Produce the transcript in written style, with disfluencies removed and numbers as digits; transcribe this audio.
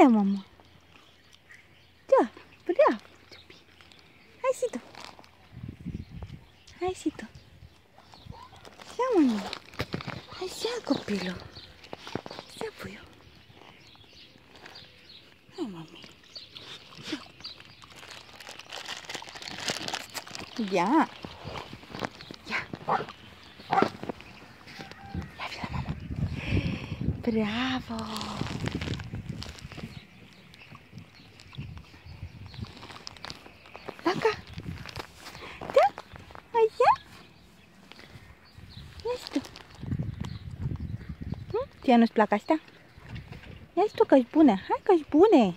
Ia, mama. Da, bravo. Hai și tu. Hai și tu. Ia, mama. Hai și ia, copilul. Ia, puiul. Hai, mami. Ia. Ia. Ia, vine, mama. Bravo. Blanca. Da? Hai, ia. Ia și tu. Ție nu-ți plac astea? Ia și tu că-și bune. Hai că-și bune.